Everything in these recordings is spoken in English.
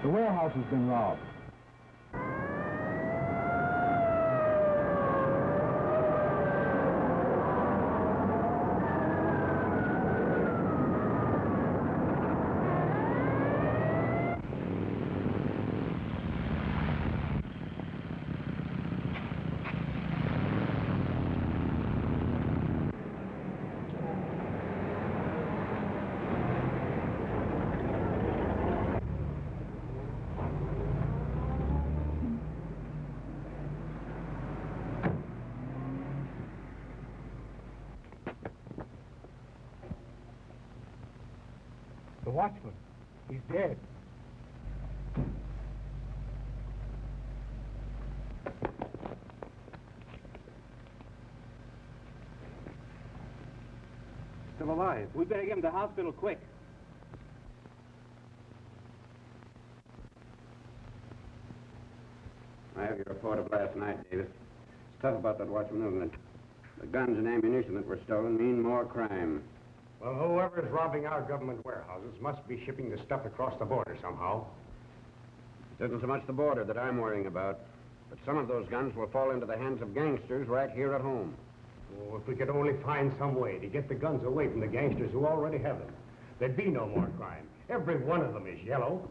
The warehouse has been robbed. The watchman. He's dead. Still alive. We better get him to the hospital quick. I have your report of last night, Davis. It's tough about that watchman, isn't it? The guns and ammunition that were stolen mean more crime. Well, whoever is robbing our government warehouses must be shipping the stuff across the border somehow. It isn't so much the border that I'm worrying about, but some of those guns will fall into the hands of gangsters right here at home. Oh, if we could only find some way to get the guns away from the gangsters who already have them, there'd be no more crime. Every one of them is yellow.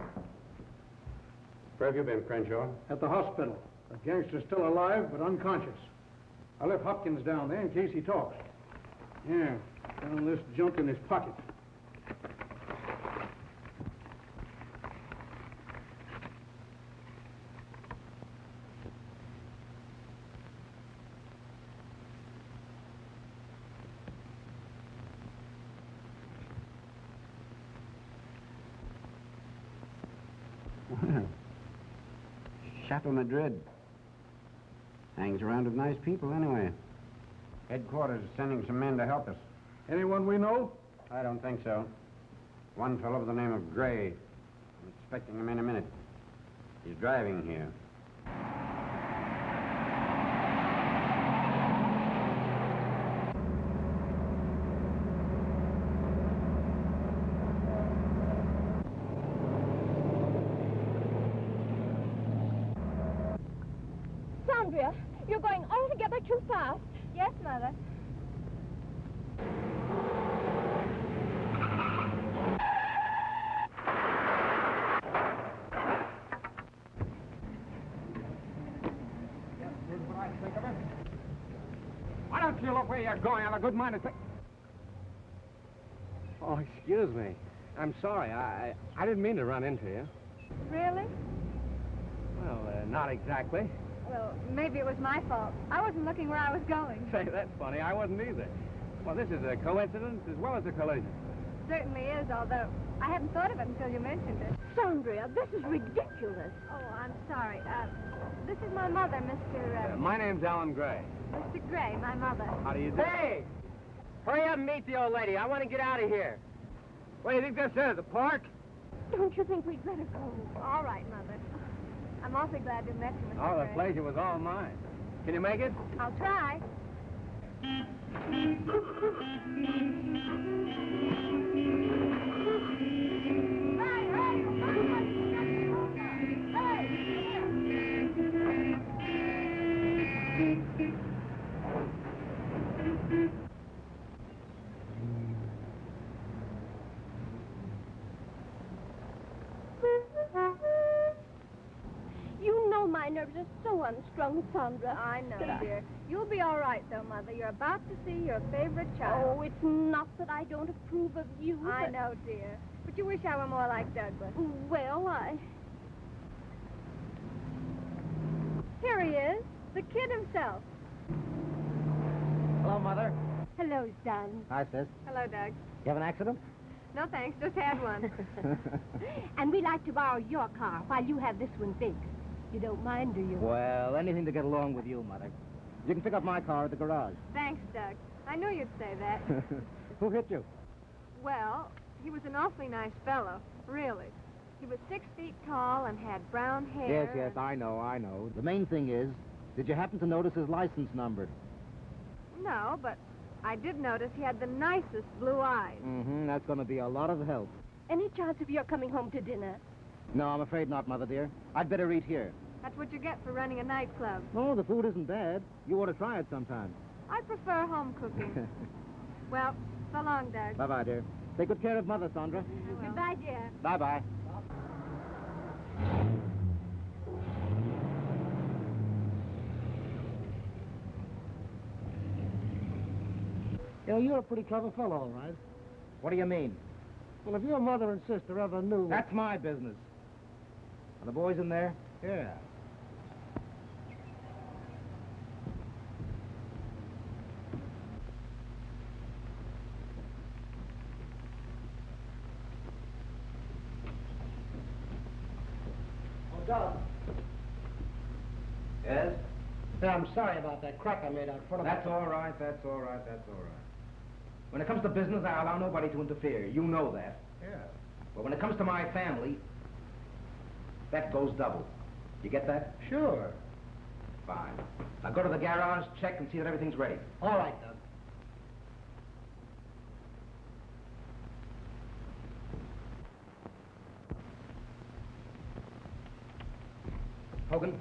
Where have you been, Crenshaw? At the hospital. The gangster's still alive, but unconscious. I left Hopkins down there in case he talks. Yeah, found this junk in his pocket. Well, Chateau Madrid. Hangs around with nice people anyway. Headquarters is sending some men to help us. Anyone we know? I don't think so. One fellow by the name of Gray. I'm expecting him in a minute. He's driving here. Sandra, you're going altogether too fast. Yes, Mother. Why don't you look where you're going? I'm a good mind to think. Oh, excuse me. I'm sorry. I didn't mean to run into you. Really? Well, not exactly. Well, maybe it was my fault. I wasn't looking where I was going. Say, that's funny. I wasn't either. Well, this is a coincidence as well as a collision. Certainly is, although I hadn't thought of it until you mentioned it. Sandra, this is ridiculous. Oh, I'm sorry. This is my mother, Mr. My name's Alan Gray. Mr. Gray, my mother. How do you do? Hey! Hurry up and meet the old lady. I want to get out of here. What do you think this is, a park? Don't you think we'd better go? All right, Mother. I'm awfully glad to have met you, Mr. Oh, the Gray. pleasure was all mine. Can you make it? I'll try. You know my nerves are so unstrung, Sandra. I know, dear. You'll be all right, though, Mother. You're about to see your favorite child. Oh, it's not that I don't approve of you. I but- know, dear. But you wish I were more like Douglas. Well, Here he is, the kid himself. Hello, Mother. Hello, son. Hi, sis. Hello, Doug. You have an accident? No, thanks. Just had one. And we'd like to borrow your car while you have this one fixed. You don't mind, do you? Well, anything to get along with you, Mother. You can pick up my car at the garage. Thanks, Doug. I knew you'd say that. Who hit you? Well, he was an awfully nice fellow, really. He was 6 feet tall and had brown hair. Yes, I know. The main thing is, did you happen to notice his license number? No, but I did notice he had the nicest blue eyes. Mm-hmm, that's going to be a lot of help. Any chance of your coming home to dinner? No, I'm afraid not, Mother dear. I'd better eat here. That's what you get for running a nightclub. No, the food isn't bad. You ought to try it sometime. I prefer home cooking. Well, so long, Doug. Bye-bye, dear. Take good care of Mother, Sandra. I will. Goodbye, dear. Bye-bye. You know, you're a pretty clever fellow, all right. What do you mean? Well, if your mother and sister ever knew... That's my business. Are the boys in there? Yeah. Oh, Doug. Yes? Yeah, I'm sorry about that crack I made out front of... That's all right, that's all right, that's all right. When it comes to business, I allow nobody to interfere. You know that. Yeah. But when it comes to my family, that goes double. You get that? Sure. Fine. Now go to the garage, check, and see that everything's ready. All right, Doug. Hogan,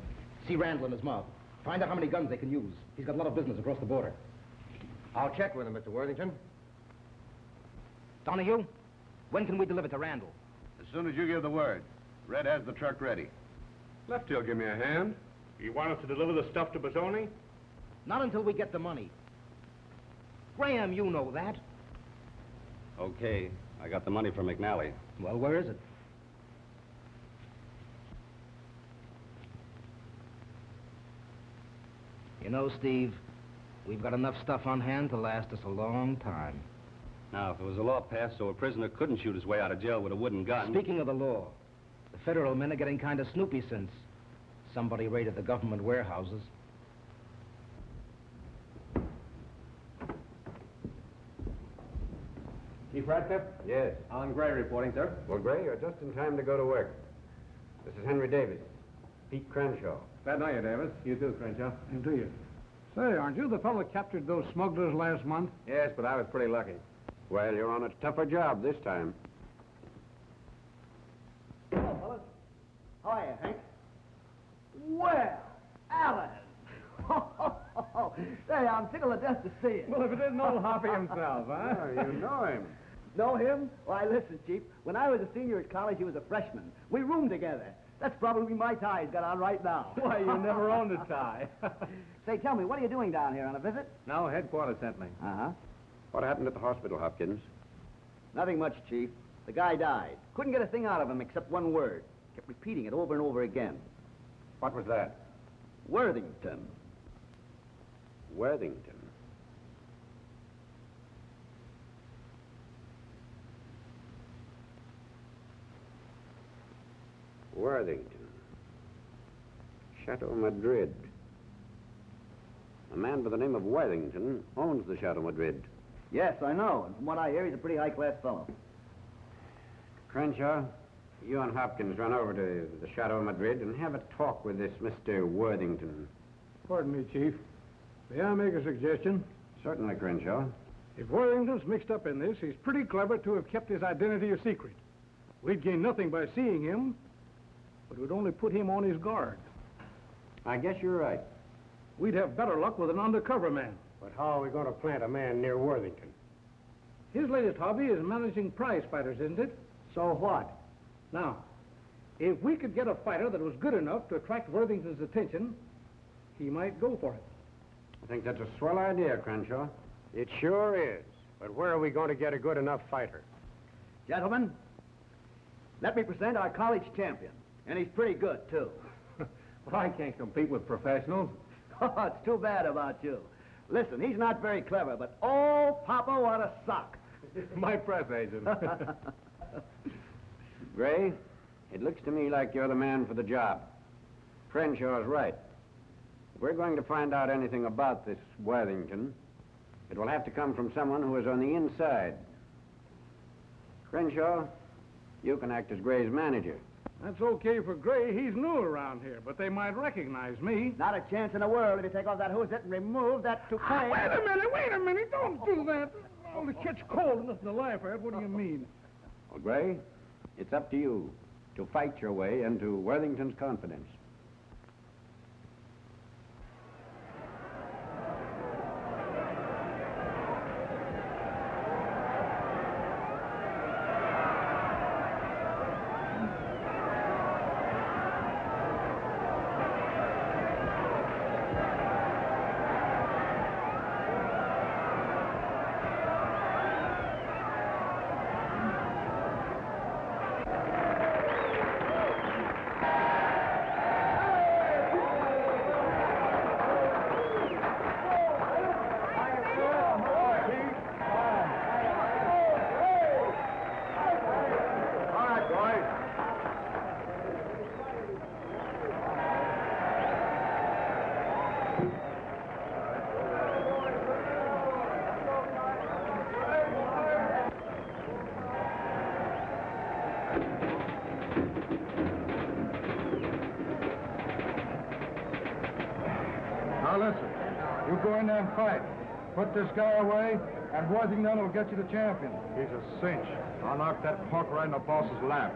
see Randall and his mob. Find out how many guns they can use. He's got a lot of business across the border. I'll check with him, Mr. Worthington. Donahue, when can we deliver to Randall? As soon as you give the word. Red has the truck ready. Lefty'll give me a hand. You want us to deliver the stuff to Bazzoni? Not until we get the money. Graham, you know that. Okay. I got the money from McNally. Well, where is it? You know, Steve, we've got enough stuff on hand to last us a long time. Now, if there was a law passed so a prisoner couldn't shoot his way out of jail with a wooden gun... Speaking of the law, the federal men are getting kind of snoopy since somebody raided the government warehouses. Chief Radcliffe? Yes. Alan Gray reporting, sir. Well, Gray, you're just in time to go to work. This is Henry Davis. Pete Crenshaw. Glad to know you, Davis. You too, Crenshaw. And do you? Say, aren't you the fellow that captured those smugglers last month? Yes, but I was pretty lucky. Well, you're on a tougher job this time. Hello, fellas. How are you, Hank? Well, Alan. Say, I'm tickled to death to see you. Well, if it isn't old Hoppy himself, huh? Oh, you know him. Know him? Why, listen, Chief. When I was a senior at college, he was a freshman. We roomed together. That's probably my tie he's got on right now. Why, you never owned a tie. Say, tell me, what are you doing down here, on a visit? No, headquarters sent me. Uh-huh. What happened at the hospital, Hopkins? Nothing much, Chief. The guy died. Couldn't get a thing out of him except one word. Kept repeating it over and over again. What was that? Worthington. Worthington. Worthington. Chateau Madrid. A man by the name of Worthington owns the Chateau Madrid. Yes, I know. And from what I hear, he's a pretty high-class fellow. Crenshaw, you and Hopkins run over to the Chateau Madrid and have a talk with this Mr. Worthington. Pardon me, Chief. May I make a suggestion? Certainly, Crenshaw. If Worthington's mixed up in this, he's pretty clever to have kept his identity a secret. We'd gain nothing by seeing him, but we'd only put him on his guard. I guess you're right. We'd have better luck with an undercover man. But how are we going to plant a man near Worthington? His latest hobby is managing prize fighters, isn't it? So what? Now, if we could get a fighter that was good enough to attract Worthington's attention, he might go for it. I think that's a swell idea, Crenshaw. It sure is. But where are we going to get a good enough fighter? Gentlemen, let me present our college champion. And he's pretty good, too. Well, I can't compete with professionals. Oh, it's too bad about you. Listen, he's not very clever, but oh, Papa, what a sock. My press agent. Gray, it looks to me like you're the man for the job. Crenshaw's right. If we're going to find out anything about this Worthington, it will have to come from someone who is on the inside. Crenshaw, you can act as Gray's manager. That's okay for Gray. He's new around here, but they might recognize me. Not a chance in the world if you take off that hooset and remove that toupee. Wait a minute. Don't do that. I'll catch cold and nothing to laugh at. What do you mean? Well, Gray, it's up to you. to fight your way into Worthington's confidence. Now listen, you go in there and fight. Put this guy away, and Worthington will get you the champion. He's a cinch. I'll knock that punk right in the boss's lap.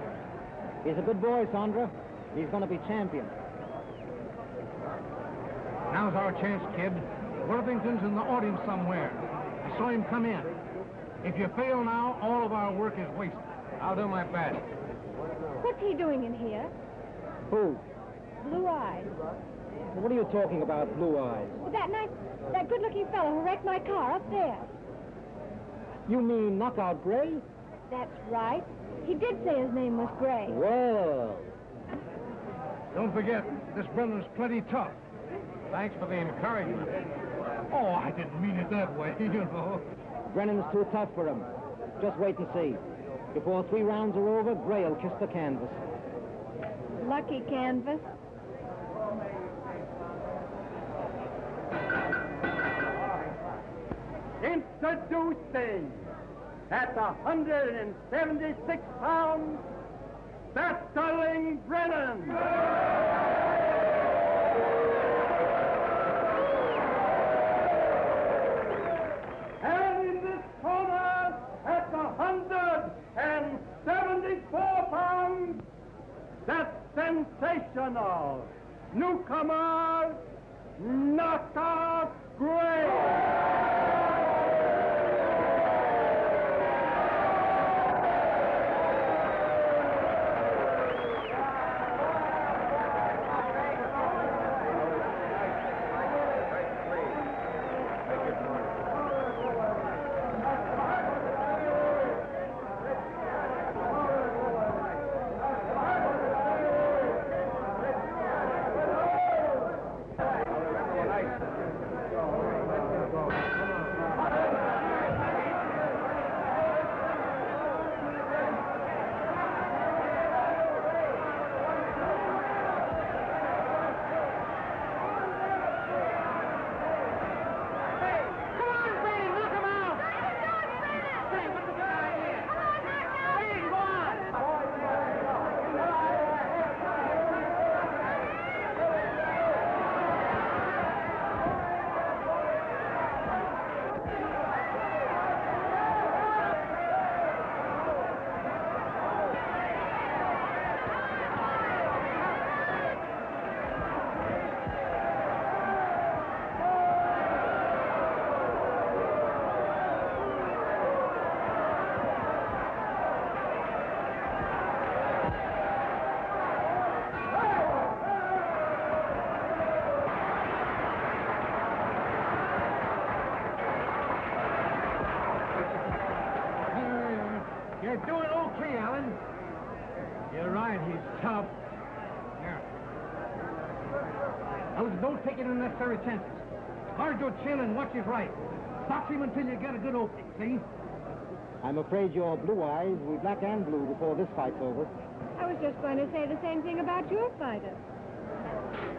He's a good boy, Sandra. He's going to be champion. Now's our chance, kid. Worthington's in the audience somewhere. I saw him come in. If you fail now, all of our work is wasted. I'll do my best. What's he doing in here? Who? Blue Eyes. What are you talking about, Blue Eyes? That good-looking fellow who wrecked my car up there. You mean Knockout Gray? That's right. He did say his name was Gray. Well, Don't forget, this Brennan's plenty tough. Thanks for the encouragement. Oh, I didn't mean it that way, you know. Brennan's too tough for him. Just wait and see. Before 3 rounds are over, Gray'll kiss the canvas. Lucky canvas. Introducing, at 176 pounds, Battling Brennan. And in this corner, at 174 pounds, that sensational newcomer, Knockout Gray. You're doing okay, Alan. You're right, he's tough. Yeah. Now, listen, don't take any unnecessary chances. Guard your chin and watch his right. Box him until you get a good opening, see? I'm afraid you're Blue Eyes. We're black and blue before this fight's over. I was just going to say the same thing about your fighter.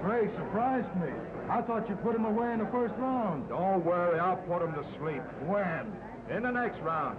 Gray surprised me. I thought you put him away in the first round. Don't worry, I'll put him to sleep. When? In the next round.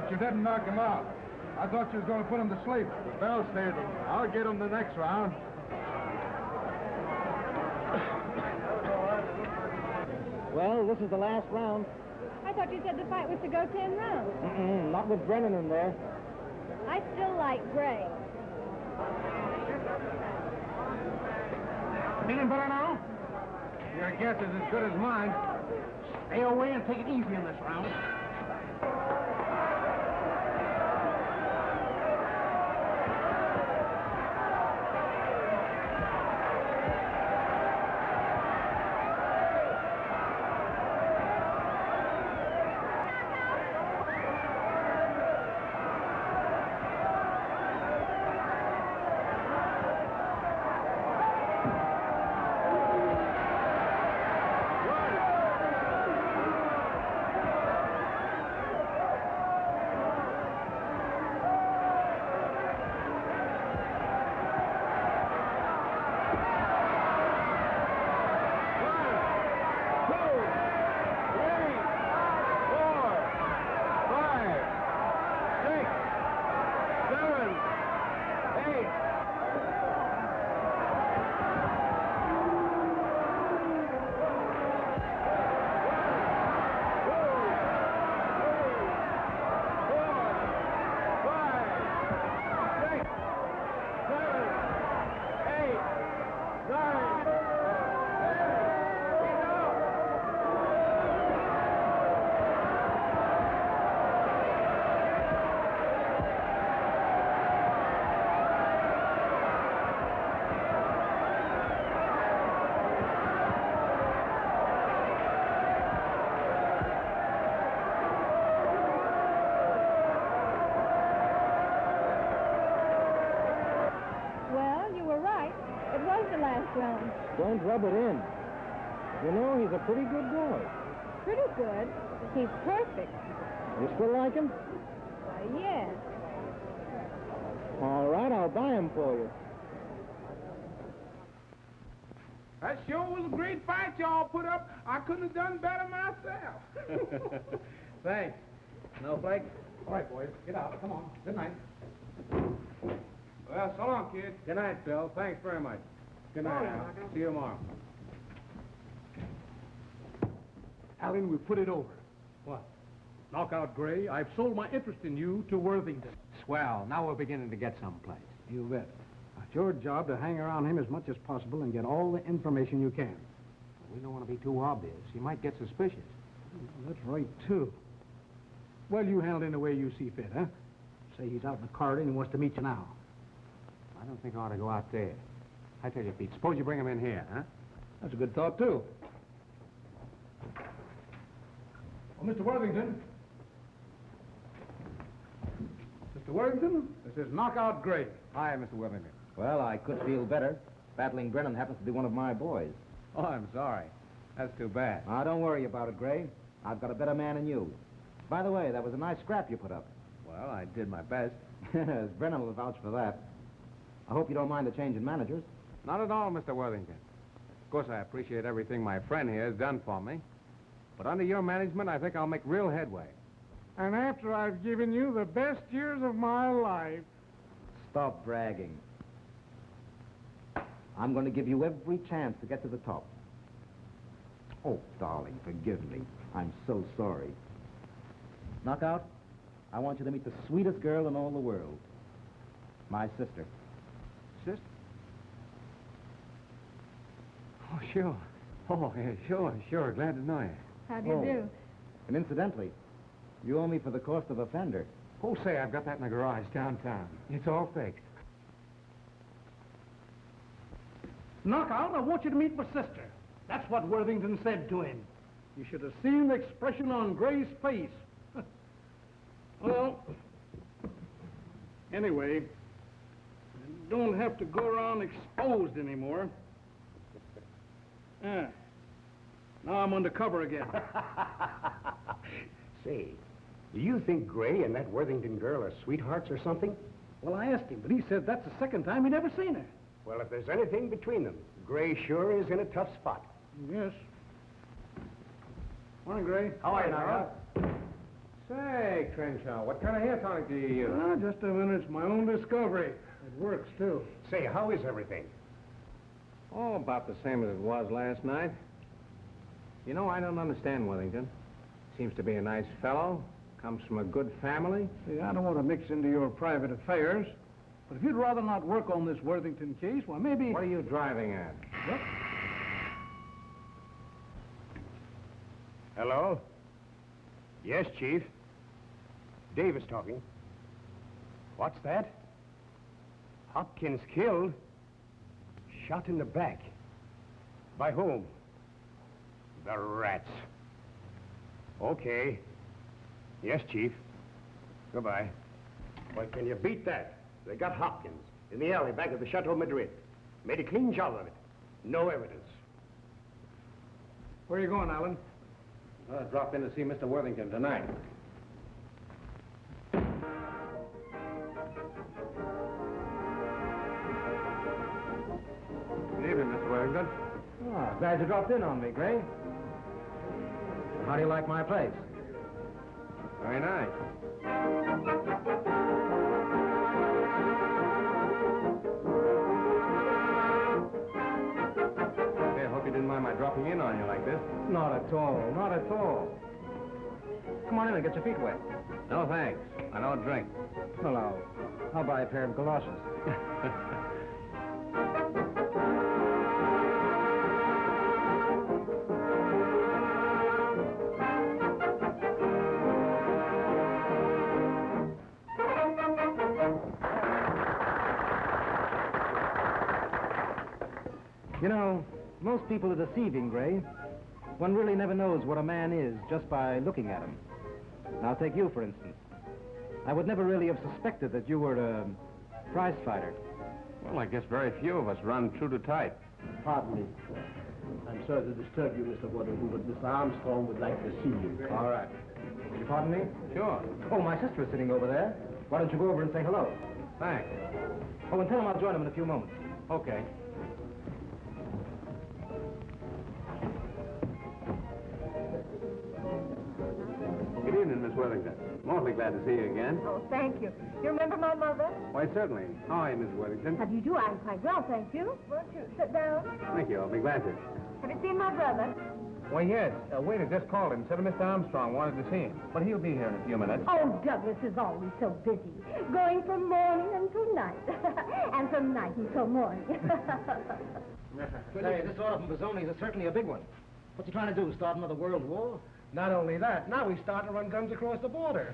But you didn't knock him out. I thought you was going to put him to sleep. The bell saved him. I'll get him the next round. Well, this is the last round. I thought you said the fight was to go 10 rounds. Not with Brennan in there. I still like Gray. Feeling better now? Your guess is as good as mine. Stay away and take it easy in this round. Don't rub it in. You know, he's a pretty good boy. Pretty good. He's perfect. You still like him? Yes. All right, I'll buy him for you. That sure was a great fight y'all put up. I couldn't have done better myself. Thanks. Snowflake? All right, boys. Get out. Come on. Good night. Well, so long, kid. Good night, Bill. Thanks very much. Good night, Al. See you tomorrow. Allen, we put it over. What? Knockout Gray, I've sold my interest in you to Worthington. Swell. Now we're beginning to get someplace. You bet. It's your job to hang around him as much as possible and get all the information you can. We don't want to be too obvious. He might get suspicious. That's right, too. Well, you handle it in the way you see fit, huh? Say he's out in the corridor and he wants to meet you now. I don't think I ought to go out there. I tell you, Pete, suppose you bring him in here, huh? That's a good thought, too. Well, Mr. Worthington. Mr. Worthington, this is Knockout Gray. Hi, Mr. Worthington. Well, I could feel better. Battling Brennan happens to be one of my boys. Oh, I'm sorry. That's too bad. Now, don't worry about it, Gray. I've got a better man than you. By the way, that was a nice scrap you put up. Well, I did my best. Brennan will vouch for that. I hope you don't mind the change in managers. Not at all, Mr. Worthington. Of course, I appreciate everything my friend here has done for me. But under your management, I think I'll make real headway. And after I've given you the best years of my life. Stop bragging. I'm going to give you every chance to get to the top. Oh, darling, forgive me. I'm so sorry. Knockout, I want you to meet the sweetest girl in all the world. My sister. Sister? Oh, sure. Oh, yeah, sure. Glad to know you. How do you do? And incidentally, you owe me for the cost of a fender. Oh, say, I've got that in the garage downtown. It's all fixed. Knockout, I want you to meet my sister. That's what Worthington said to him. You should have seen the expression on Gray's face. Well, anyway, you don't have to go around exposed anymore. Now I'm undercover again. Say, do you think Gray and that Worthington girl are sweethearts or something? Well, I asked him, but he said that's the second time he never seen her. Well, if there's anything between them, Gray sure is in a tough spot. Yes. Morning, Gray. How are you, Knockout? Say, Crenshaw, what kind of hair tonic do you use? Just a minute. It's my own discovery. It works, too. Say, how is everything? Oh, about the same as it was last night. You know, I don't understand Worthington. Seems to be a nice fellow. Comes from a good family. See, I don't want to mix into your private affairs, but if you'd rather not work on this Worthington case, well, maybe... What are you driving at? What? Hello? Yes, Chief. Davis talking. What's that? Hopkins killed? Shot in the back. By whom? The rats. Okay. Yes, Chief. Goodbye. Why, can you beat that? They got Hopkins in the alley back of the Chateau Madrid. Made a clean job of it. No evidence. Where are you going, Alan? I dropped in to see Mr. Worthington tonight. Good evening, Mr. Worthington. Ah, glad you dropped in on me, Gray. How do you like my place? Very nice. Say, I hope you didn't mind my dropping in on you like this. Not at all, not at all. Come on in and get your feet wet. No, thanks. I don't drink. Well, I'll buy a pair of galoshes. You know, most people are deceiving, Gray. One really never knows what a man is just by looking at him. Now, take you, for instance. I would never really have suspected that you were a prize fighter. Well, I guess very few of us run true to type. Pardon me. I'm sorry to disturb you, Mr. Waterloo, but Mr. Armstrong would like to see you. All right. Will you pardon me? Sure. Oh, my sister is sitting over there. Why don't you go over and say hello? Thanks. Oh, and tell him I'll join him in a few moments. Okay. Good evening, Miss Worthington. I'm awfully glad to see you again. Oh, thank you. You remember my mother? Why, certainly. How are you, Miss Worthington? How do you do? I'm quite well, thank you. Won't you sit down? Thank you. I'll be glad to. Have you seen my brother? Why, yes. A waiter just called him. Said Mr. Armstrong wanted to see him. But he'll be here in a few minutes. Oh, Douglas is always so busy, going from morning until night, and from night until morning. Say, this order from Bazzoni's is certainly a big one. What's he trying to do, start another world war? Not only that, now he's starting to run guns across the border.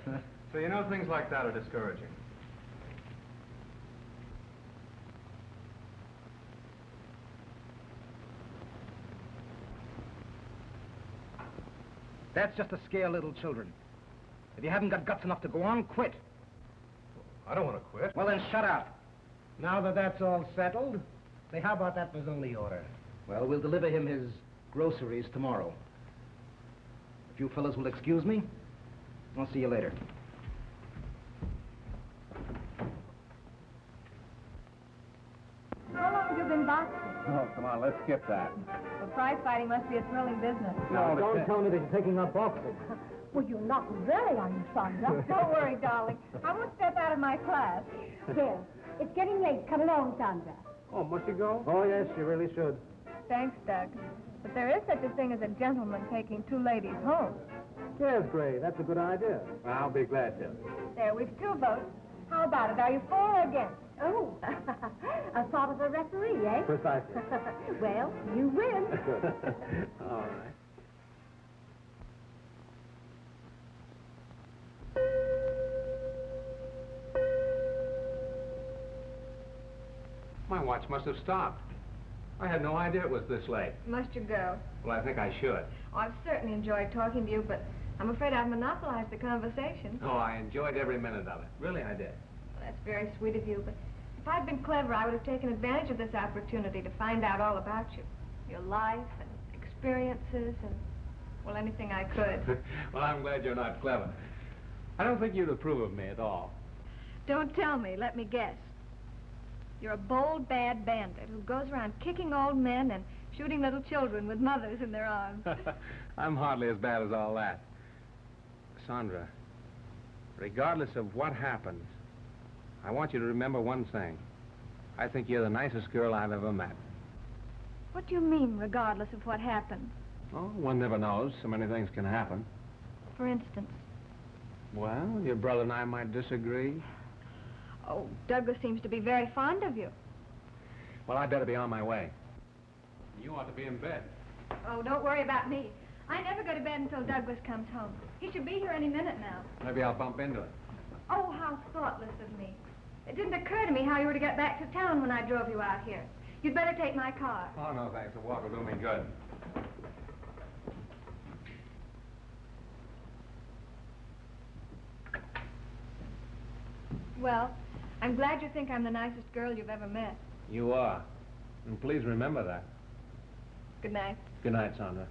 So you know things like that are discouraging. That's just to scare little children. If you haven't got guts enough to go on, quit. I don't want to quit. Well, then shut up. Now that that's all settled, say, how about that Bazzoni order? Well, we'll deliver him his groceries tomorrow. If you fellas will excuse me, I'll see you later. How long have you been boxing? Oh, come on, let's skip that. Well, prize fighting must be a thrilling business. No, don't tell me that you're taking up boxing. Well, you're not very, are you, Sandra? Don't worry, darling. I won't step out of my class. Well, it's getting late. Come along, Sandra. Oh, must you go? Oh, yes, you really should. Thanks, Doug. But there is such a thing as a gentleman taking two ladies home. Yes, Gray, that's a good idea. I'll be glad to. There, we've two votes. How about it? Are you for or against? Oh, a sort of a referee, eh? Precisely. Well, you win. All right. My watch must have stopped. I had no idea it was this late. Must you go? Well, I think I should. Oh, I've certainly enjoyed talking to you, but I'm afraid I've monopolized the conversation. Oh, I enjoyed every minute of it. Really, I did. Well, that's very sweet of you, but if I'd been clever, I would have taken advantage of this opportunity to find out all about you. Your life and experiences and, well, anything I could. Well, I'm glad you're not clever. I don't think you'd approve of me at all. Don't tell me. Let me guess. You're a bold, bad bandit who goes around kicking old men and shooting little children with mothers in their arms. I'm hardly as bad as all that. Sandra, regardless of what happens, I want you to remember one thing. I think you're the nicest girl I've ever met. What do you mean, regardless of what happens? Oh, one never knows. So many things can happen. For instance? Well, your brother and I might disagree. Oh, Douglas seems to be very fond of you. Well, I'd better be on my way. You ought to be in bed. Oh, don't worry about me. I never go to bed until Douglas comes home. He should be here any minute now. Maybe I'll bump into it. Oh, how thoughtless of me. It didn't occur to me how you were to get back to town when I drove you out here. You'd better take my car. Oh, no, thanks. A walk will do me good. Well, I'm glad you think I'm the nicest girl you've ever met. You are. And please remember that. Good night. Good night, Sandra.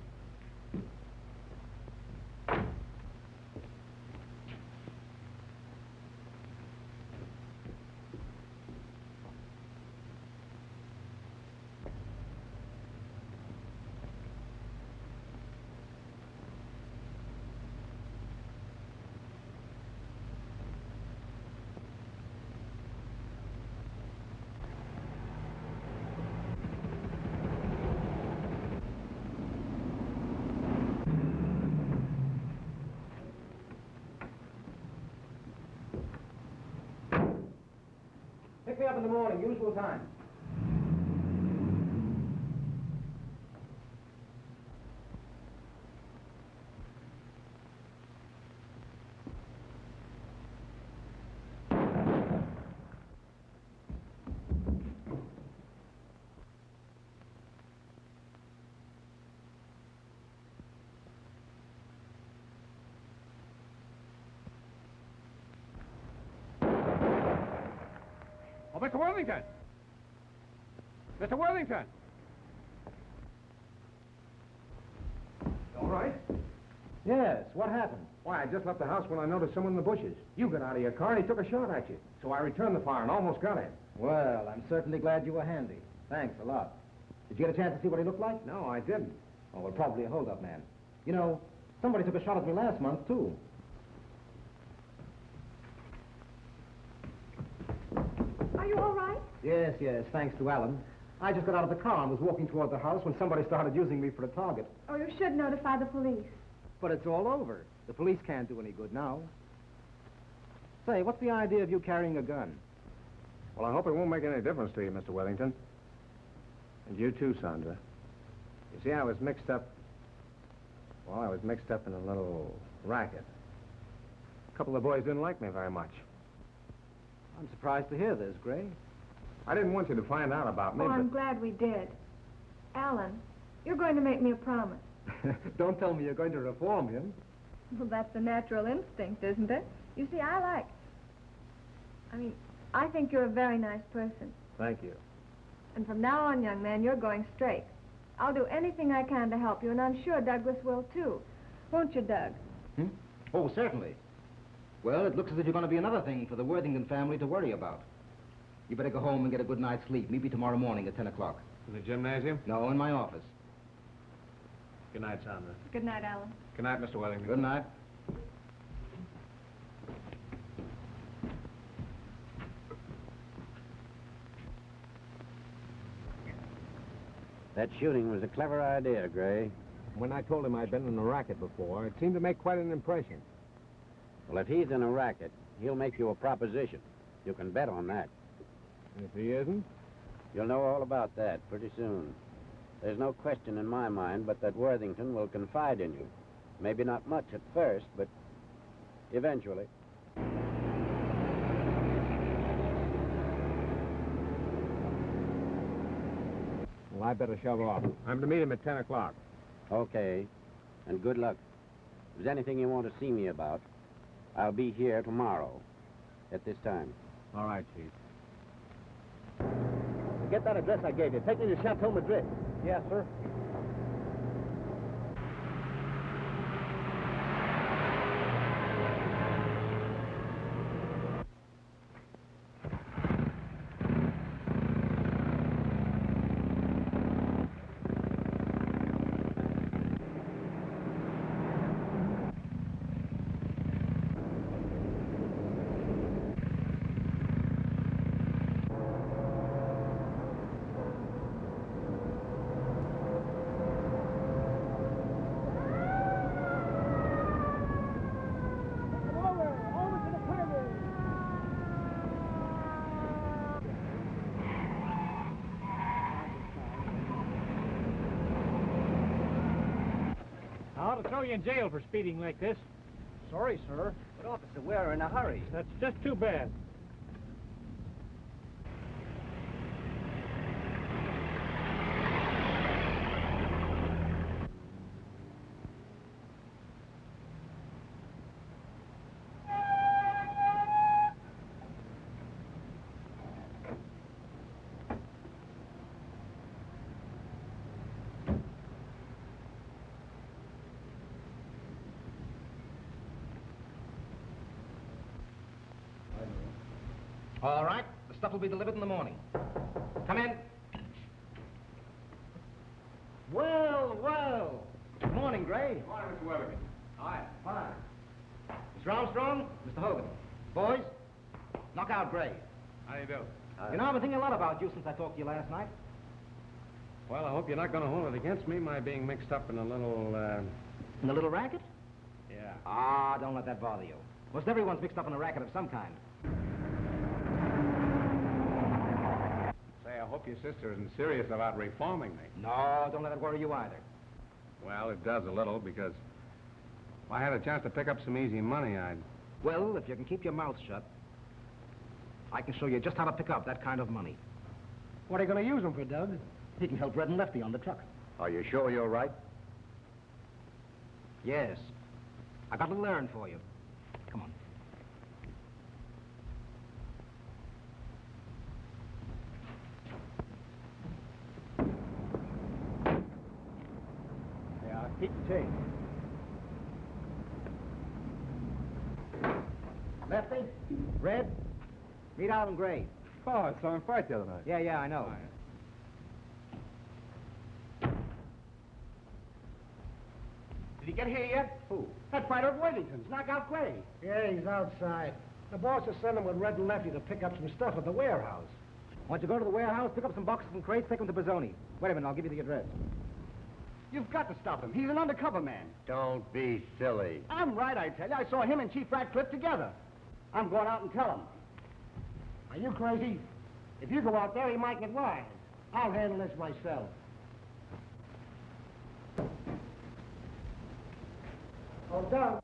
Pick me up in the morning, usual time. Oh, Mr. Worthington! Mr. Worthington! All right? Yes, what happened? Why, I just left the house when I noticed someone in the bushes. You got out of your car and he took a shot at you. So I returned the fire and almost got him. Well, I'm certainly glad you were handy. Thanks a lot. Did you get a chance to see what he looked like? No, I didn't. Oh, well, probably a hold-up man. You know, somebody took a shot at me last month, too. Are you all right? Yes, yes, thanks to Alan. I just got out of the car and was walking toward the house when somebody started using me for a target. Oh, you should notify the police. But it's all over. The police can't do any good now. Say, what's the idea of you carrying a gun? Well, I hope it won't make any difference to you, Mr. Worthington. And you too, Sandra. You see, I was mixed up in a little racket. A couple of boys didn't like me very much. I'm surprised to hear this, Gray. I didn't want you to find out about me, Oh, I'm but... glad we did. Alan, you're going to make me a promise. Don't tell me you're going to reform him. Well, that's a natural instinct, isn't it? You see, I think you're a very nice person. Thank you. And from now on, young man, you're going straight. I'll do anything I can to help you, and I'm sure Douglas will, too. Won't you, Doug? Hmm? Oh, certainly. Well, it looks as if you're going to be another thing for the Worthington family to worry about. You better go home and get a good night's sleep. Meet me tomorrow morning at 10 o'clock. In the gymnasium? No, in my office. Good night, Sandra. Good night, Alan. Good night, Mr. Worthington. Good night. That shooting was a clever idea, Gray. When I told him I'd been in a racket before, it seemed to make quite an impression. Well, if he's in a racket, he'll make you a proposition. You can bet on that. And if he isn't? You'll know all about that pretty soon. There's no question in my mind but that Worthington will confide in you. Maybe not much at first, but eventually. Well, I better shove off. I'm to meet him at 10 o'clock. Okay, and good luck. If there's anything you want to see me about, I'll be here tomorrow at this time. All right, Chief. Get that address I gave you. Take me to Chateau Madrid. Yes, sir. ought to throw you in jail for speeding like this. Sorry, sir. But, officer, we're in a hurry. That's just too bad. All right. The stuff will be delivered in the morning. Come in. Well, well. Good morning, Gray. Good morning, Mr. Weatherby. Hi. Fine. Mr. Armstrong, Mr. Hogan. Boys, knock out Gray. How do you do? You know, I've been thinking a lot about you since I talked to you last night. Well, I hope you're not going to hold it against me, my being mixed up in a little, In the little racket? Yeah. Ah, don't let that bother you. Most everyone's mixed up in a racket of some kind. Say, I hope your sister isn't serious about reforming me. No, don't let it worry you either. Well, it does a little, because if I had a chance to pick up some easy money, I'd... Well, if you can keep your mouth shut, I can show you just how to pick up that kind of money. What are you going to use him for, Doug? He can help Red and Lefty on the truck. Are you sure you're right? Yes. I got a little errand for you. Come on. Yeah, keep the change. Lefty, Red, meet Alan Gray. Oh, I saw him fight the other night. Yeah, I know. Did he get here yet? Who? That fighter at Worthington's. Knock out Gray. Yeah, he's outside. The boss has sent him with Red and Lefty to pick up some stuff at the warehouse. Why don't you go to the warehouse, pick up some boxes and crates, take them to Bazzoni. Wait a minute, I'll give you the address. You've got to stop him. He's an undercover man. Don't be silly. I'm right, I tell you. I saw him and Chief Ratcliffe together. I'm going out and tell him. Are you crazy? If you go out there, he might get wise. I'll handle this myself. Oh, Doug.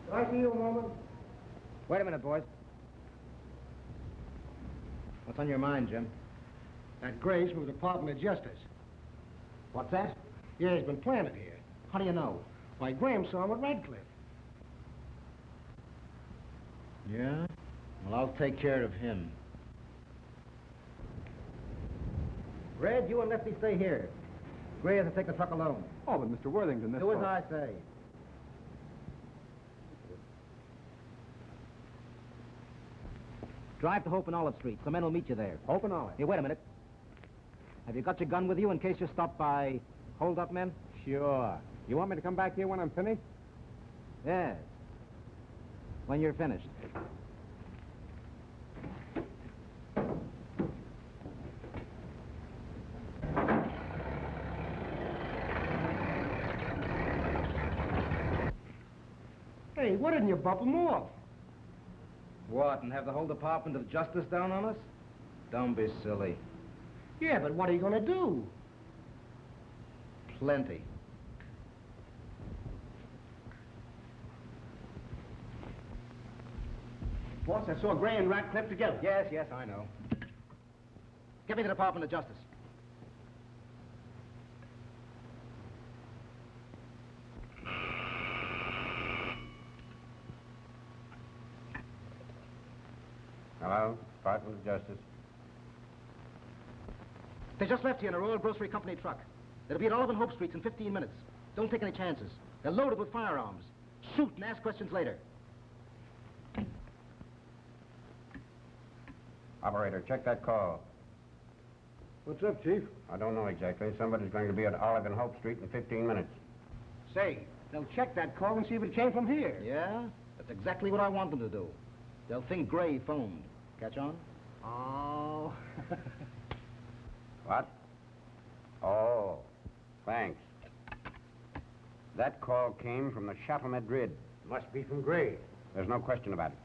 Can I see you a moment? Wait a minute, boys. What's on your mind, Jim? That Gray's from the Department of Justice. What's that? Yeah, he's been planted here. How do you know? Why, Graham saw him at Radcliffe. Yeah? Well, I'll take care of him. Red, you and Lefty stay here. Gray has to take the truck alone. Oh, but Mr. Worthington, this... Do as I say. Drive to Hope and Olive Street. Some men will meet you there. Hope and Olive? Hey, wait a minute. Have you got your gun with you in case you're stopped by hold-up men? Sure. You want me to come back here when I'm finished? Yes. When you're finished. Hey, why didn't you bump him off? What, and have the whole Department of Justice down on us? Don't be silly. Yeah, but what are you going to do? Plenty. Boss, I saw Gray and Ratcliffe together. Yes, I know. Get me to the Department of Justice. Hello, Department of Justice. They just left here in a Royal Grocery Company truck. They'll be at Olive and Hope Streets in 15 minutes. Don't take any chances. They're loaded with firearms. Shoot and ask questions later. Operator, check that call. What's up, Chief? I don't know exactly. Somebody's going to be at Olive and Hope Street in 15 minutes. Say, they'll check that call and see if it came from here. Yeah? That's exactly what I want them to do. They'll think Gray phoned. Catch on? Oh. What? Oh, thanks. That call came from the Chateau Madrid. Must be from Gray. There's no question about it.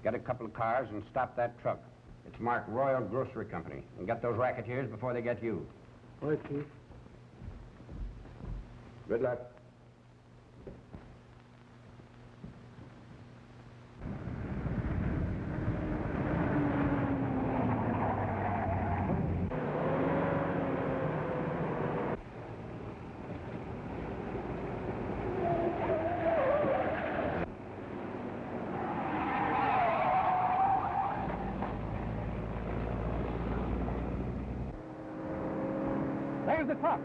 Get a couple of cars and stop that truck. It's marked Royal Grocery Company. And get those racketeers before they get you. All right, Chief. Good luck. the truck.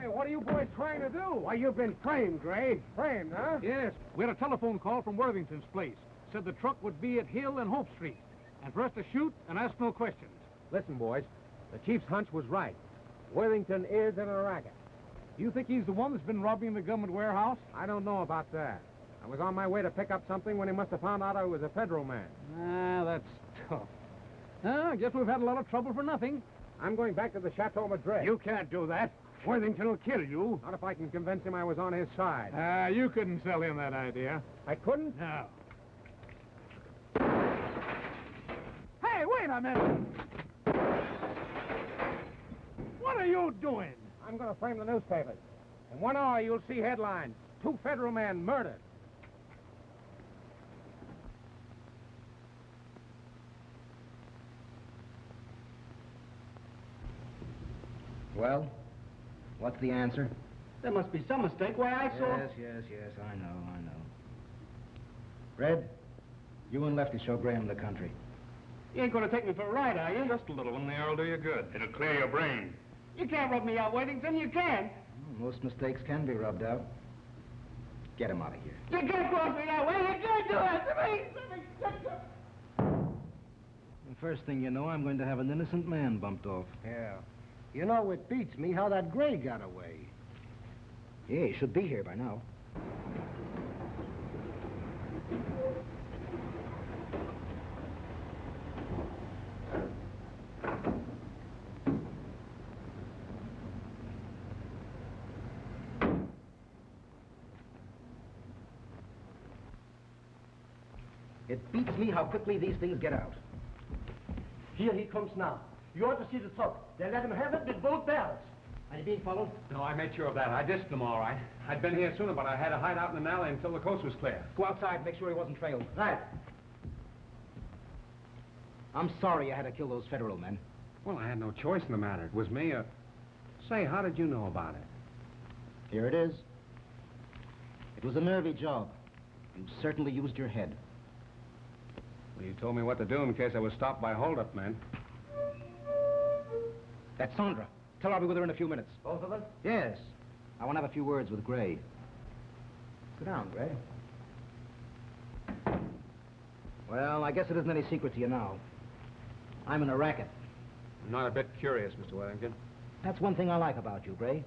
What are you boys trying to do? Why, you've been framed, Gray. Framed, huh? Yes. We had a telephone call from Worthington's place. Said the truck would be at Hill and Hope Street. And for us to shoot and ask no questions. Listen, boys, the chief's hunch was right. Worthington is in a racket. You think he's the one that's been robbing the government warehouse? I don't know about that. I was on my way to pick up something when he must have found out I was a federal man. Ah, that's tough. I guess we've had a lot of trouble for nothing. I'm going back to the Chateau Madrid. You can't do that. Worthington will kill you. Not if I can convince him I was on his side. You couldn't sell him that idea. I couldn't? No. Hey, wait a minute! What are you doing? I'm going to frame the newspapers. In 1 hour, you'll see headlines. 2 federal men murdered. Well, what's the answer? There must be some mistake. Why, I saw... Yes, I know. Red, you and Lefty show Graham the country. You ain't going to take me for a ride, are you? Just a little, and the air'll do you good. It'll clear your brain. You can't rub me out, Worthington. You can't. Most mistakes can be rubbed out. Get him out of here. You can't cross me that way. You can't do that to me. The first thing you know, I'm going to have an innocent man bumped off. Yeah. You know, it beats me how that Gray got away. Yeah, he should be here by now. It beats me how quickly these things get out. Here he comes now. You ought to see the truck. They let him have it with both barrels. Are you being followed? No, I made sure of that. I dissed them all right. I'd been here sooner, but I had to hide out in an alley until the coast was clear. Go outside and make sure he wasn't trailed. Right. I'm sorry I had to kill those federal men. Well, I had no choice in the matter. It was me. Say, how did you know about it? Here it is. It was a nervy job. You certainly used your head. Well, you told me what to do in case I was stopped by hold-up men. That's Sandra. Tell her I'll be with her in a few minutes. Both of them? Yes. I want to have a few words with Gray. Sit down, Gray. Well, I guess it isn't any secret to you now. I'm in a racket. I'm not a bit curious, Mr. Wellington. That's one thing I like about you, Gray.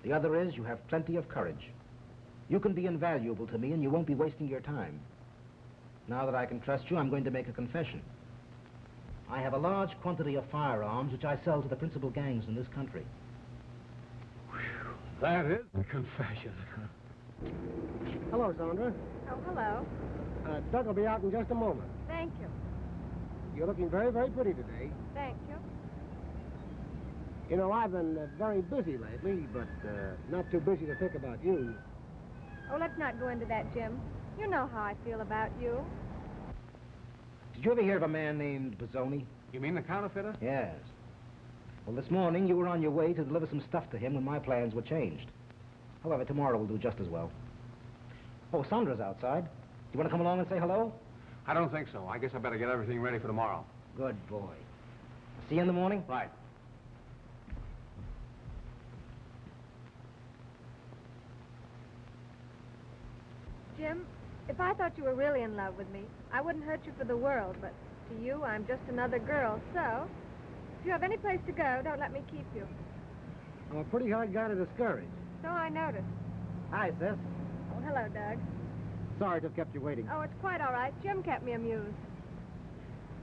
The other is you have plenty of courage. You can be invaluable to me, and you won't be wasting your time. Now that I can trust you, I'm going to make a confession. I have a large quantity of firearms which I sell to the principal gangs in this country. Whew, that is a confession. Hello, Sandra. Oh, hello. Doug will be out in just a moment. Thank you. You're looking very, very pretty today. Thank you. You know, I've been very busy lately, but not too busy to think about you. Oh, let's not go into that, Jim. You know how I feel about you. Did you ever hear of a man named Bozzoni? You mean the counterfeiter? Yes. Well, this morning you were on your way to deliver some stuff to him when my plans were changed. However, tomorrow will do just as well. Oh, Sandra's outside. Do you want to come along and say hello? I don't think so. I guess I better get everything ready for tomorrow. Good boy. See you in the morning? Right. Jim, if I thought you were really in love with me, I wouldn't hurt you for the world, but to you, I'm just another girl, so if you have any place to go, don't let me keep you. I'm a pretty hard guy to discourage. So I noticed. Hi, sis. hello, Doug. Sorry to have kept you waiting. Oh, it's quite all right. Jim kept me amused.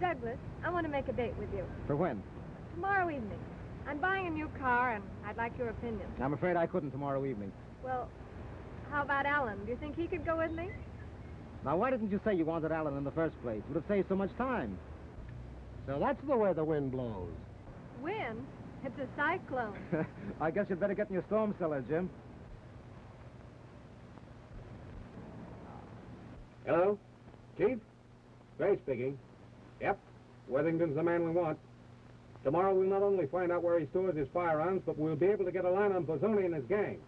Douglas, I want to make a date with you. For when? Tomorrow evening. I'm buying a new car, and I'd like your opinion. I'm afraid I couldn't tomorrow evening. Well, how about Alan? Do you think he could go with me? Now, why didn't you say you wanted Alan in the first place? It would have saved so much time. So that's the way the wind blows. Wind? It's a cyclone. I guess you'd better get in your storm cellar, Jim. Hello? Chief? Gray speaking. Yep, Worthington's the man we want. Tomorrow we'll not only find out where he stores his firearms, but we'll be able to get a line on Bozzoni and his gang.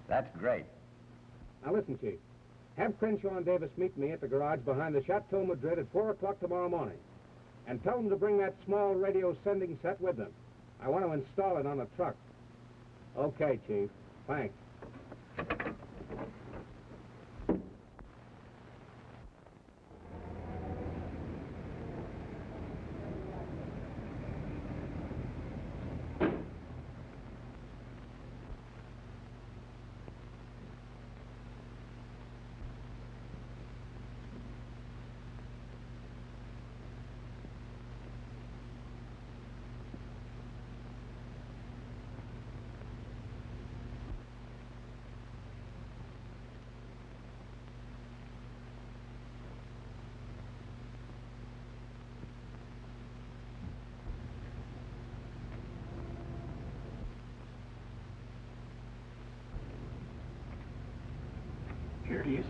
That's great. Now listen, Chief. Have Crenshaw and Davis meet me at the garage behind the Chateau Madrid at 4 o'clock tomorrow morning. And tell them to bring that small radio sending set with them. I want to install it on a truck. Okay, Chief. Thanks. Here it is.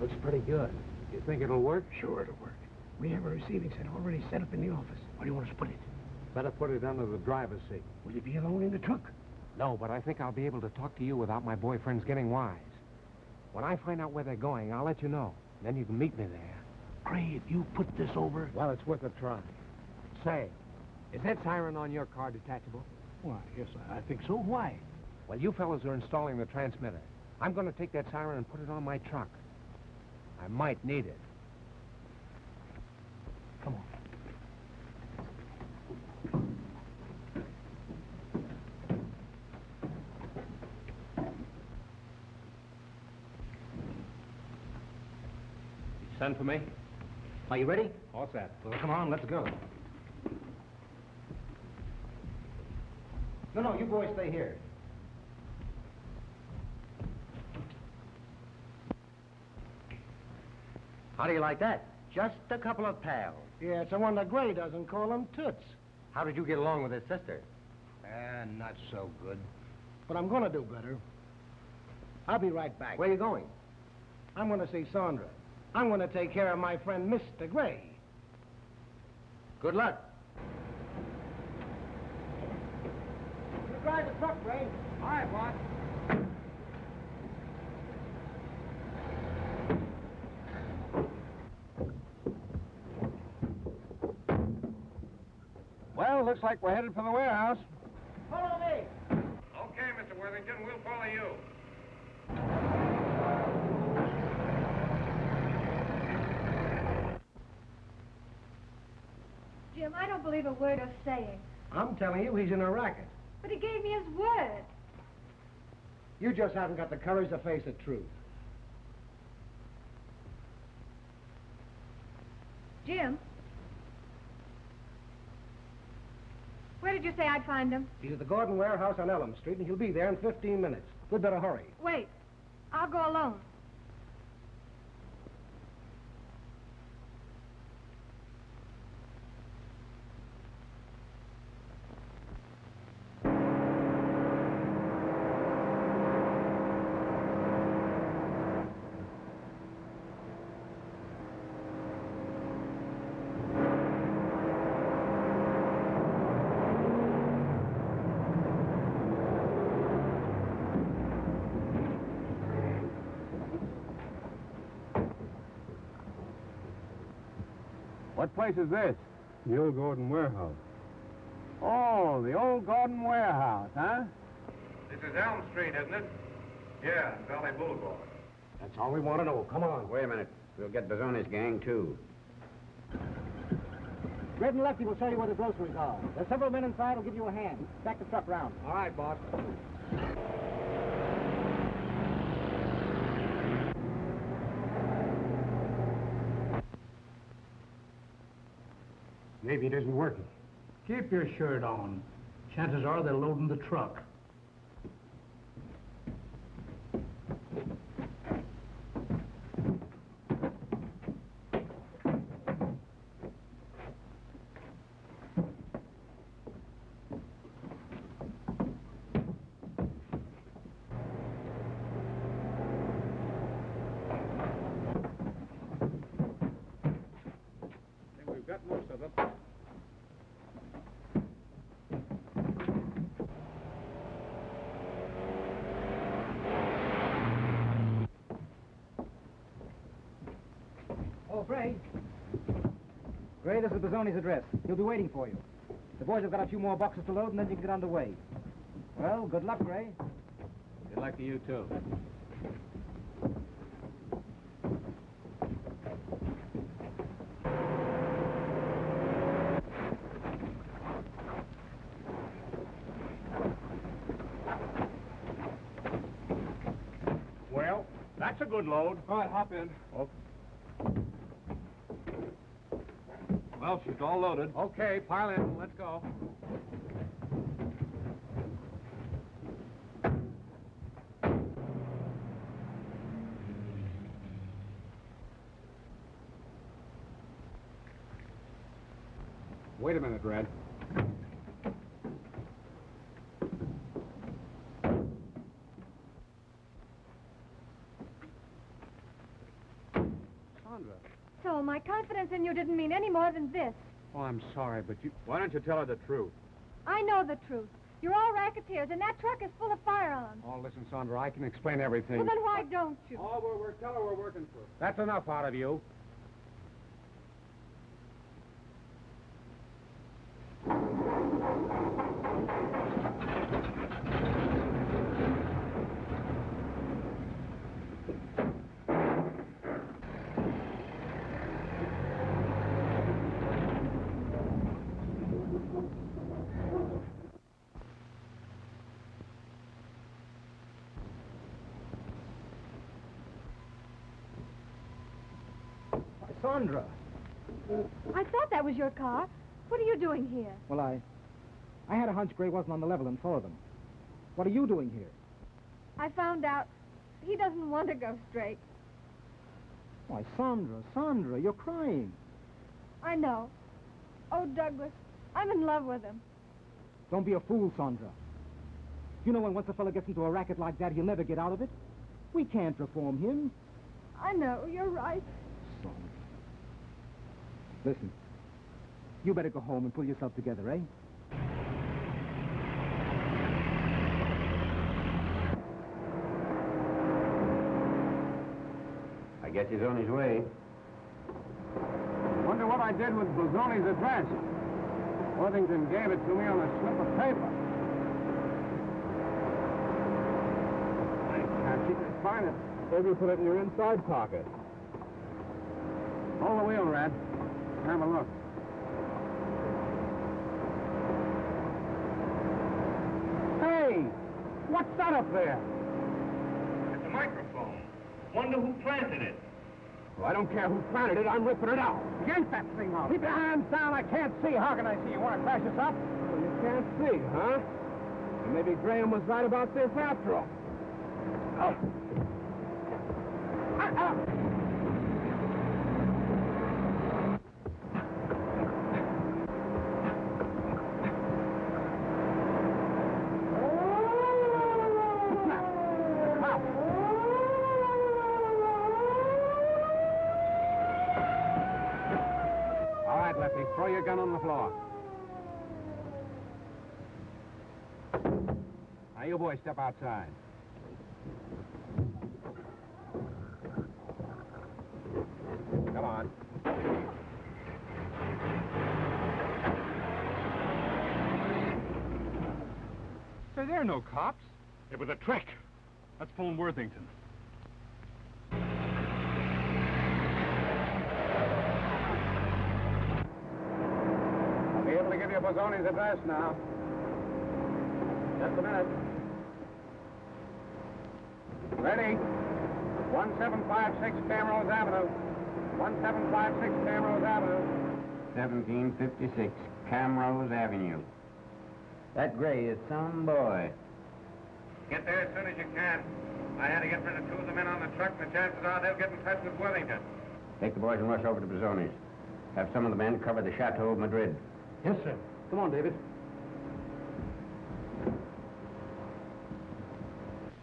Looks pretty good. You think it'll work? Sure, it'll work. We have a receiving set already set up in the office. Where do you want us to put it? Better put it under the driver's seat. Will you be alone in the truck? No, but I think I'll be able to talk to you without my boyfriends getting wise. When I find out where they're going, I'll let you know. Then you can meet me there. Gray, if you put this over... Well, it's worth a try. Say, is that siren on your car detachable? Why, yes, I think so. Why? Well, you fellas are installing the transmitter. I'm going to take that siren and put it on my truck. I might need it. Come on. Send for me? Are you ready? All set. Well, come on, let's go. No, you boys stay here. How do you like that? Just a couple of pals. Yeah, it's a wonder Gray doesn't call them toots. How did you get along with his sister? Not so good. But I'm going to do better. I'll be right back. Where are you going? I'm going to see Sandra. I'm going to take care of my friend, Mr. Gray. Good luck. You drive the truck, Gray. All right, boss. Well, looks like we're headed for the warehouse. Follow me. Okay, Mr. Worthington, we'll follow you. Jim, I don't believe a word of saying. I'm telling you, he's in a racket. But he gave me his word. You just haven't got the courage to face the truth. Jim? Where did you say I'd find him? He's at the Gordon warehouse on Elm Street, and he'll be there in 15 minutes. We'd better hurry. Wait. I'll go alone. What place is this? The old Gordon warehouse. Oh, the old Gordon warehouse, huh? This is Elm Street, isn't it? Yeah, Valley Boulevard. That's all we want to know. Come on. Wait a minute. We'll get Bozzoni's gang, too. Red and Lefty will show you where the groceries are. There's several men inside who'll give you a hand. Back the truck round. All right, boss. Maybe it isn't working. Keep your shirt on. Chances are they're loading the truck. I think we've got most of them. Oh, Gray. Gray, this is Bazzoni's address. He'll be waiting for you. The boys have got a few more boxes to load, and then you can get underway. Well, good luck, Gray. Good luck to you, too. Well, that's a good load. All right, hop in. Well, she's all loaded. Okay, pile in. Let's go. Wait a minute, Red. Sandra. So my confidence in you didn't mean any more than this. Oh, I'm sorry, but you... Why don't you tell her the truth? I know the truth. You're all racketeers, and that truck is full of firearms. Oh, listen, Sandra, I can explain everything. Well, then why don't you? Oh, tell her we're working for. That's enough out of you. Sandra. I thought that was your car. What are you doing here? Well, I had a hunch Gray wasn't on the level and followed him. What are you doing here? I found out he doesn't want to go straight. Why, Sandra, you're crying. I know. Oh, Douglas, I'm in love with him. Don't be a fool, Sandra. You know when once a fella gets into a racket like that, he'll never get out of it? We can't reform him. I know, you're right. Sandra. Listen, you better go home and pull yourself together, eh? I guess he's on his way. Wonder what I did with Bazzoni's address. Worthington gave it to me on a slip of paper. I can't seem to find it. Maybe you put it in your inside pocket. Hold the wheel, Red. Have a look. Hey! What's that up there? It's a microphone. Wonder who planted it. Well, I don't care who planted it. I'm ripping it out. Yank that thing out. Keep your hands down. I can't see. How can I see? You want to crash us up? Oh, you can't see, huh? Well, maybe Graham was right about this after all. Oh. Lefty, throw your gun on the floor. Now, you boys step outside. Come on. Say, there are no cops. It was a trick. Let's phone Worthington. I'll be able to give you Bazzoni's address now. Just a minute. Ready? 1756 Camrose Avenue. 1756 Camrose Avenue. 1756 Camrose Avenue. That gray is some boy. Get there as soon as you can. I had to get rid of 2 of the men on the truck, and the chances are they'll get in touch with Worthington. Take the boys and rush over to Bazzoni's. Have some of the men cover the Chateau of Madrid. Yes, sir. Come on, David.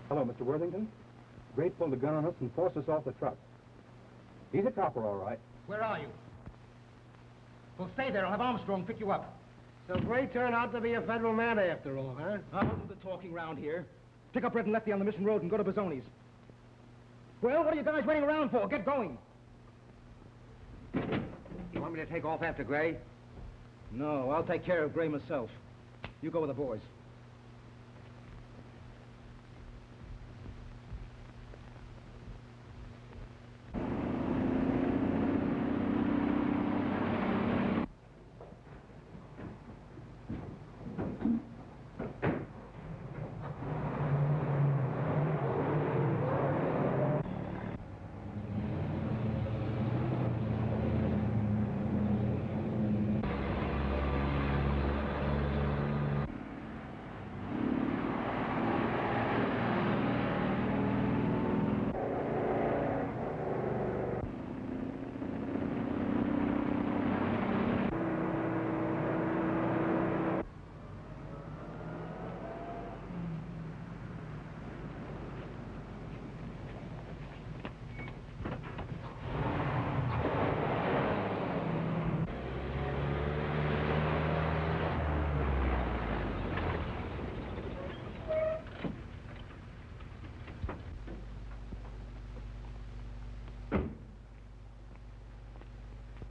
Hello, Mr. Worthington. Gray pulled a gun on us and forced us off the truck. He's a copper, all right. Where are you? Well, stay there. I'll have Armstrong pick you up. So Gray turned out to be a federal man after all, huh? I'll do the talking round here. Pick up Red and Lefty on the Mission Road and go to Bazzoni's. Well, what are you guys waiting around for? Get going. You want me to take off after Gray? No, I'll take care of Gray myself. You go with the boys.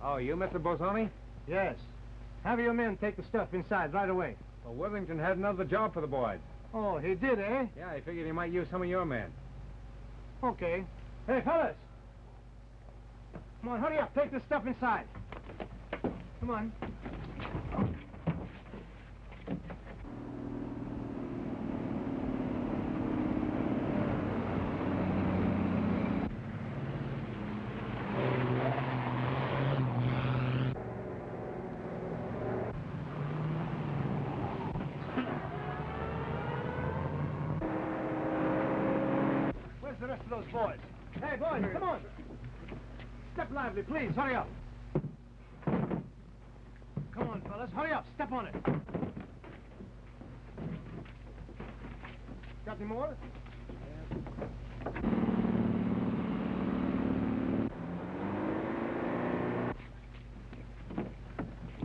Oh, you, Mr. Bazzoni? Yes. Have your men take the stuff inside right away. Well, Worthington had another job for the boys. Oh, he did, eh? Yeah, I figured he might use some of your men. Okay. Hey, fellas! Come on, hurry up. Take the stuff inside. Come on. Where's the rest of those boys? Hey, boys, come on. Step lively, please. Hurry up. Come on, fellas. Hurry up. Step on it. Got any more?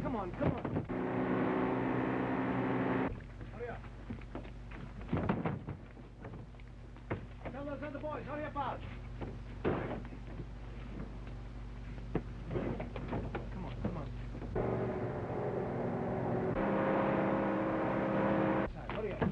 Come on, come on. Hurry up. Tell those other boys, hurry up out. Come on, come on. Hurry up.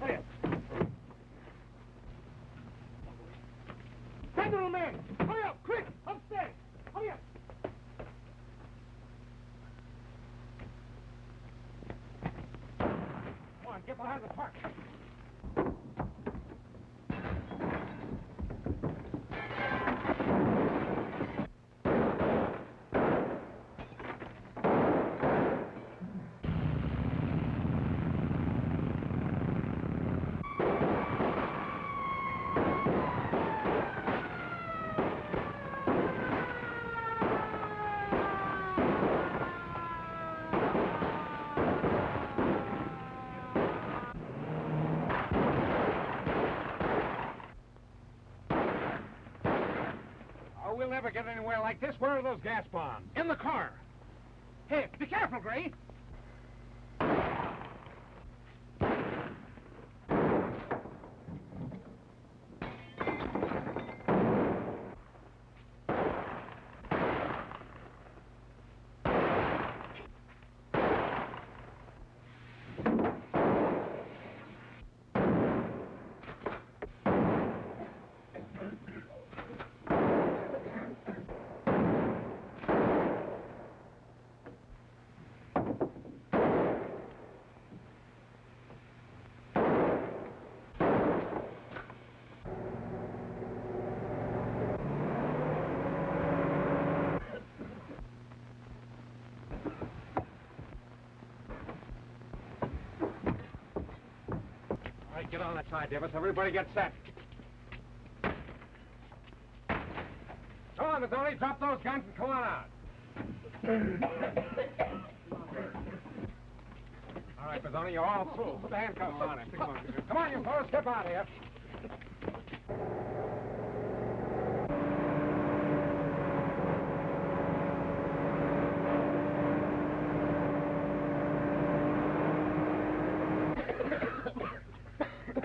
Hurry up. Federal men! Hurry up, quick! Upstairs! Hurry up! Come on, get behind the park. Oh, we'll never get anywhere like this. Where are those gas bombs? In the car. Hey, be careful, Gray. right, get on that side, Davis. Everybody get set. Come on, Mazzoni, drop those guns and come on out. All right, Mazzoni, you're all through. Put the handcuffs on him. Come on, you fellas, step out of here.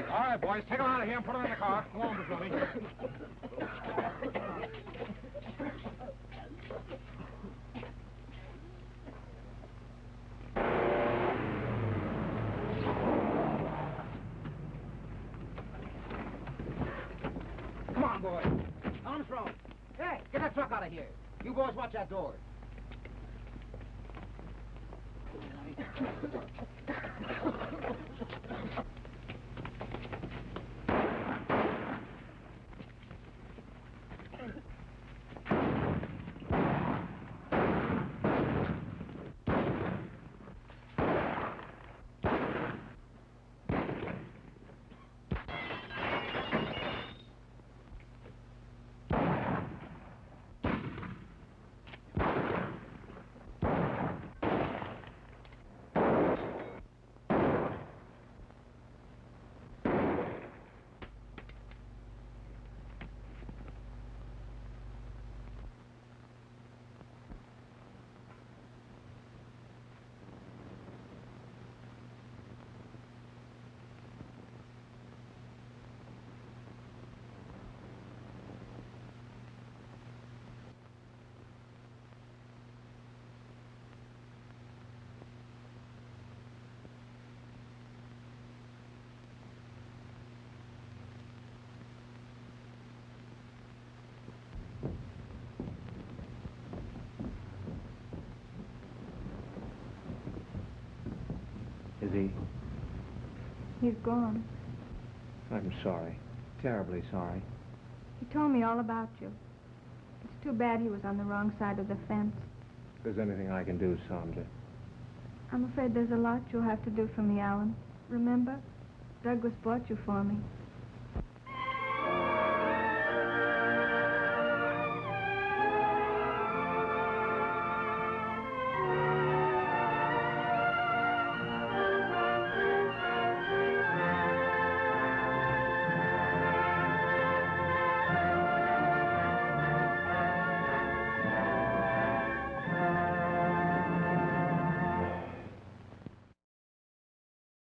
All right, boys, take him out of here and put him in the car. Come on, Mazzoni. Come on, boys. Armstrong. Hey, get that truck out of here. You boys watch that door. Is he? He's gone. I'm sorry. Terribly sorry. He told me all about you. It's too bad he was on the wrong side of the fence. If there's anything I can do, Sandra. I'm afraid there's a lot you'll have to do for me, Alan. Remember? Douglas bought you for me.